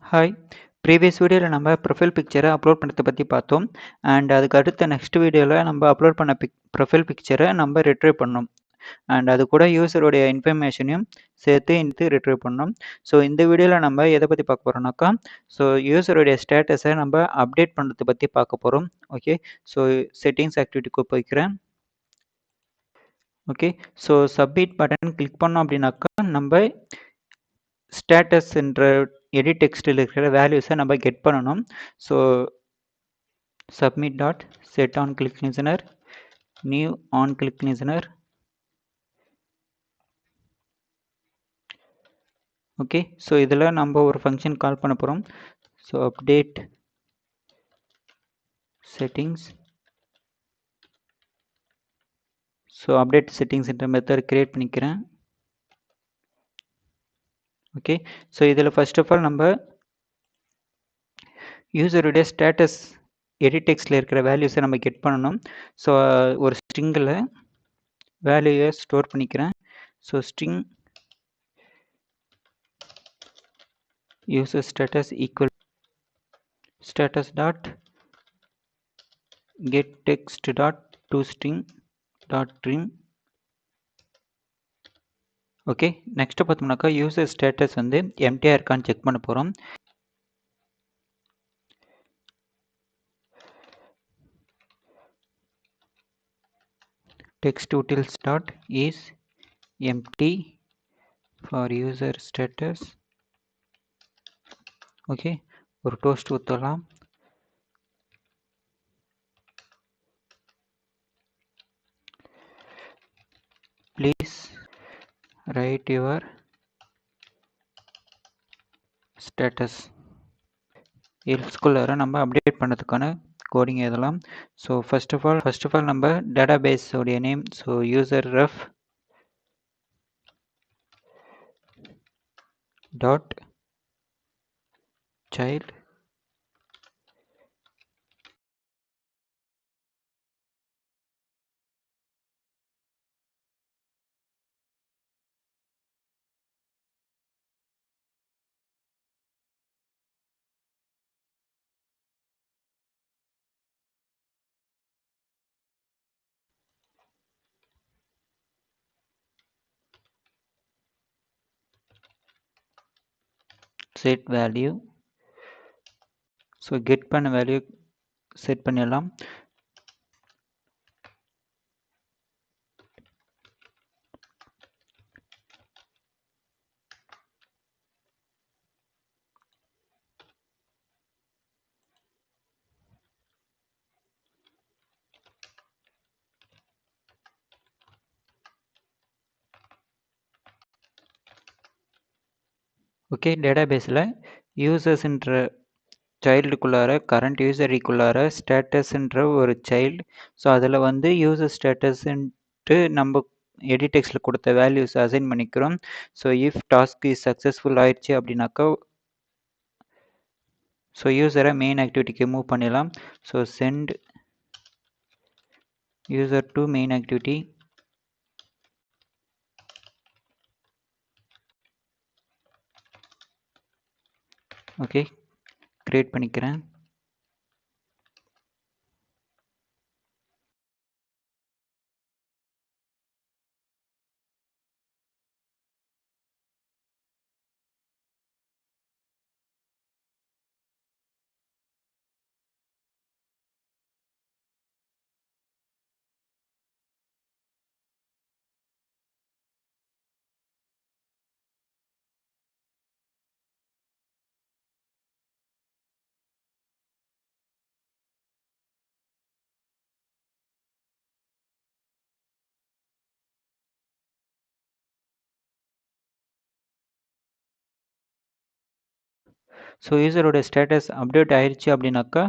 Hi! Previous வீடியோல நம்ம profile பிக்சர upload பண்றத பத்தி பார்த்தோம். அதுக்கு அடுத்த நெக்ஸ்ட் வீடியோல நம்ம அப்லோட் பண்ண ப்ரொஃபைல் பிக்சர நம்ம ரிட்ரைவ் பண்ணோம். அது கூட யூசருடைய இன்ஃபர்மேஷனையும் சேர்த்து ரிட்ரைவ் பண்ணோம். ஸோ இந்த வீடியோல நம்ம எத பத்தி பார்க்க போறோம்னாக்கா, யூசருடைய ஸ்டேட்டஸ நம்ம அப்டேட் பண்றத பத்தி பார்க்க போறோம். ஓகே. ஸோ செட்டிங்ஸ் ஆக்டிவிட்டிக்கு போய்க்கிறேன். Okay. So submit button click பண்ணோம் அப்படின்னாக்கா, நம்ப ஸ்டேட்டஸ் என்ற எடிட் டெக்ஸ்ட்ல இருக்கிற வேல்யூஸை நம்ம கெட் பண்ணணும். So submit dot set on click listener, new on click listener. Okay. So இதில் நம்ம ஒரு ஃபங்க்ஷன் கால் பண்ண போகிறோம். So update settings. So update settings என்ற மெத்தட் கிரியேட் பண்ணிக்கிறேன். ஓகே. ஸோ இதில் ஃபர்ஸ்ட் ஆஃப் ஆல் நம்ம யூசருடைய ஸ்டேட்டஸ் எடிட் டெக்ஸ்டில் இருக்கிற வேல்யூஸை நம்ம கெட் பண்ணணும். ஸோ ஒரு ஸ்ட்ரிங்கில் வேல்யூவை ஸ்டோர் பண்ணிக்கிறேன். So string user status equal status dot get text dot toString dot trim. Okay. Next பார்த்தோம்னாக்கா யூசர் ஸ்டேட்டஸ் வந்து எம்டிஆர் இருக்கான்னு செக் பண்ண போகிறோம். text utils dot is empty for user status. Okay. ஒரு டோஸ்ட் ஊற்றலாம். Please write your status. எல்ஸ்குள்ளார நம்ம update பண்ணுறதுக்கான கோடிங் எழுதலாம். ஸோ ஃபர்ஸ்ட் ஆஃப் ஆல் நம்ம டேட்டாபேஸ் உடைய name user ref dot child set value. So get பண்ண வேல்யூ செட் பண்ணிடலாம். ஓகே. டேட்டாபேஸில் யூசர்ஸ்ன்ற சைல்டுக்குள்ளார கரண்ட் யூசருக்குள்ளார ஸ்டேட்டஸ்ன்ற ஒரு சைல்டு. ஸோ அதில் வந்து யூசர் ஸ்டேட்டஸ்ன்ட்டு நம்ம எடிட் டெக்ஸ்டில் கொடுத்த வேல்யூஸ் அசைன் பண்ணிக்கிறோம். So if task is successful ஆயிடுச்சு அப்படின்னாக்கா ஸோ யூசரை மெயின் ஆக்டிவிட்டிக்கு மூவ் பண்ணிடலாம். So send user to main activity. Okay. Create பண்ணிக்கிறேன். ஸோ யூசரோட ஸ்டேட்டஸ் அப்டேட் ஆயிடுச்சு அப்படின்னாக்கா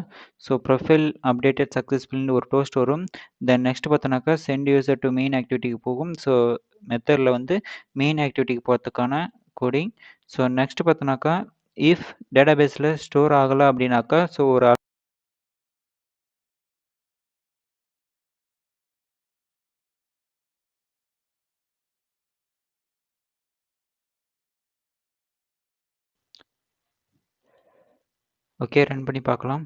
ஸோ ப்ரொஃபைல் அப்டேட்டட் சக்ஸஸ்ஃபுல்னு ஒரு டோஸ்ட் வரும். தென் நெக்ஸ்ட் பார்த்தோன்னாக்கா சென்ட் யூசர் டு மெயின் ஆக்டிவிட்டிக்கு போகும். ஸோ மெத்தடில் வந்து மெயின் ஆக்டிவிட்டிக்கு போகிறதுக்கான கோடிங். ஸோ நெக்ஸ்ட் பார்த்தோன்னாக்கா இஃப் டேட்டாபேஸில் ஸ்டோர் ஆகலை அப்படின்னாக்கா ஸோ ஒரு ஓகே, ரன் பண்ணி பார்க்கலாம்.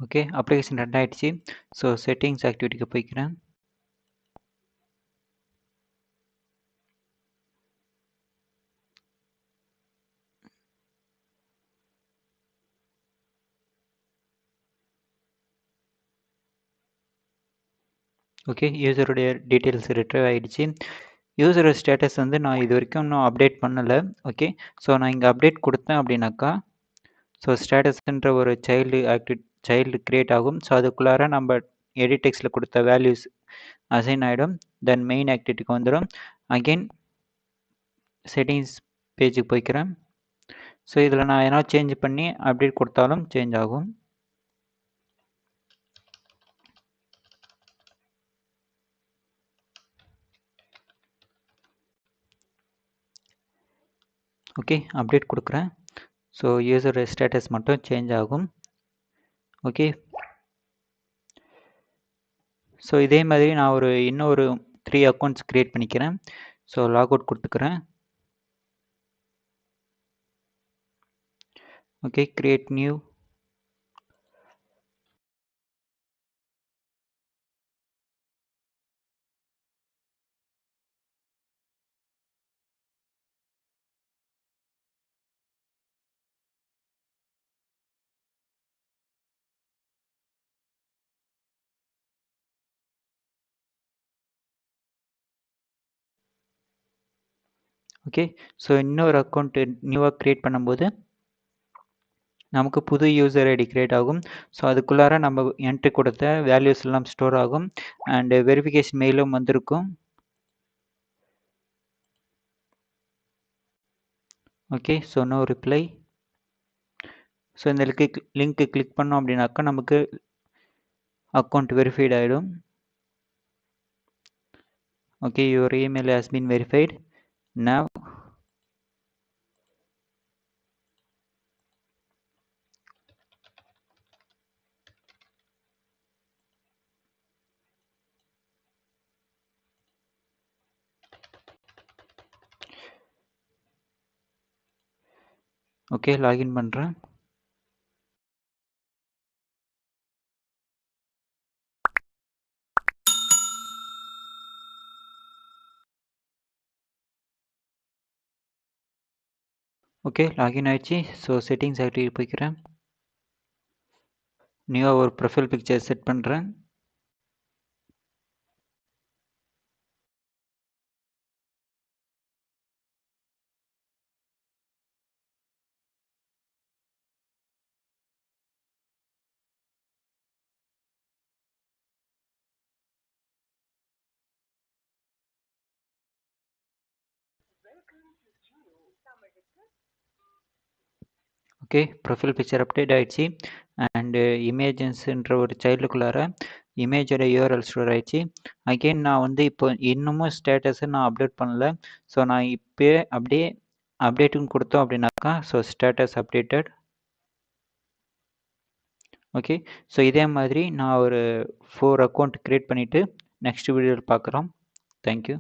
ஓகே, அப்ளிகேஷன் ரன் ஆயிடுச்சு. ஸோ செட்டிங்ஸ் ஆக்டிவிட்டிக்கு போய்க்கிறேன். ஓகே, யூசருடைய டீட்டெயில்ஸ் ரிட்ரைவ் ஆயிடுச்சு. யூசரோட ஸ்டேட்டஸ் வந்து நான் இது வரைக்கும் இன்னும் அப்டேட் பண்ணலை. ஓகே, ஸோ நான் இங்கே அப்டேட் கொடுத்தேன் அப்படின்னாக்கா, ஸோ ஸ்டேட்டஸ்ன்ற ஒரு சைல்டு கிரியேட் ஆகும். ஸோ அதுக்குள்ளார நம்ம எடிட் டெக்ஸ்ட்டில் கொடுத்த வேல்யூஸ் அசைன் ஆகிடும். தென் மெயின் ஆக்டிவிட்டிக்கு வந்துடும். அகெயின் செட்டிங்ஸ் பேஜுக்கு போய்க்கிறேன். ஸோ இதில் நான் எதனா சேஞ்ச் பண்ணி அப்டேட் கொடுத்தாலும் சேஞ்ச் ஆகும். ஓகே, அப்டேட் கொடுக்குறேன். ஸோ யூசரோட ஸ்டேட்டஸ் மட்டும் சேஞ்ச் ஆகும். ஓகே, ஸோ இதே மாதிரி நான் இன்னொரு 3 அக்கௌண்ட்ஸ் க்ரியேட் பண்ணிக்கிறேன். ஸோ லாக் அவுட் கொடுத்துக்கிறேன். Okay, create new. Okay, so இன்னொரு அக்கௌண்ட்டு நியூவாக க்ரியேட் பண்ணும்போது நமக்கு புது யூசர் ஐடி கிரியேட் ஆகும். ஸோ அதுக்குள்ளார நம்ம என்ட்ரி கொடுத்த வேல்யூஸ் எல்லாம் ஸ்டோர் ஆகும். அண்டு வெரிஃபிகேஷன் மெயிலும் வந்திருக்கும். Okay, so no reply. So இந்த லிங்க்கு கிளிக் பண்ணோம் அப்படின்னாக்கா நமக்கு அக்கௌண்ட் வெரிஃபைட் ஆகிடும். Okay, your email has been verified. Now okay, login பண்ணுறேன். ஓகே, லாகின் ஆயிடுச்சு. ஸோ செட்டிங்ஸ் ஆக்டிவிட்டி போய்க்கிறேன். நியூவாக ஒரு ப்ரொஃபைல் பிக்சர் செட் பண்ணுறேன். ஓகே, ப்ரொஃபைல் பிக்சர் அப்டேட் ஆகிடுச்சு. அண்டு இமேஜஸ்ன்ற ஒரு சைல்டுக்குள்ளார இமேஜோட யூஆர்எல் ஸ்டோர் ஆயிடுச்சு. அகெயின் நான் வந்து இப்போ இன்னமும் ஸ்டேட்டஸை நான் அப்டேட் பண்ணல. ஸோ நான் இப்போயே அப்படியே அப்டேட்டுன்னு கொடுத்தோம் அப்படின்னாக்கா, so status updated. Okay, so இதே மாதிரி நான் ஒரு 4 அக்கௌண்ட் க்ரியேட் பண்ணிவிட்டு நெக்ஸ்ட் வீடியோவில் பார்க்குறோம். தேங்க்யூ.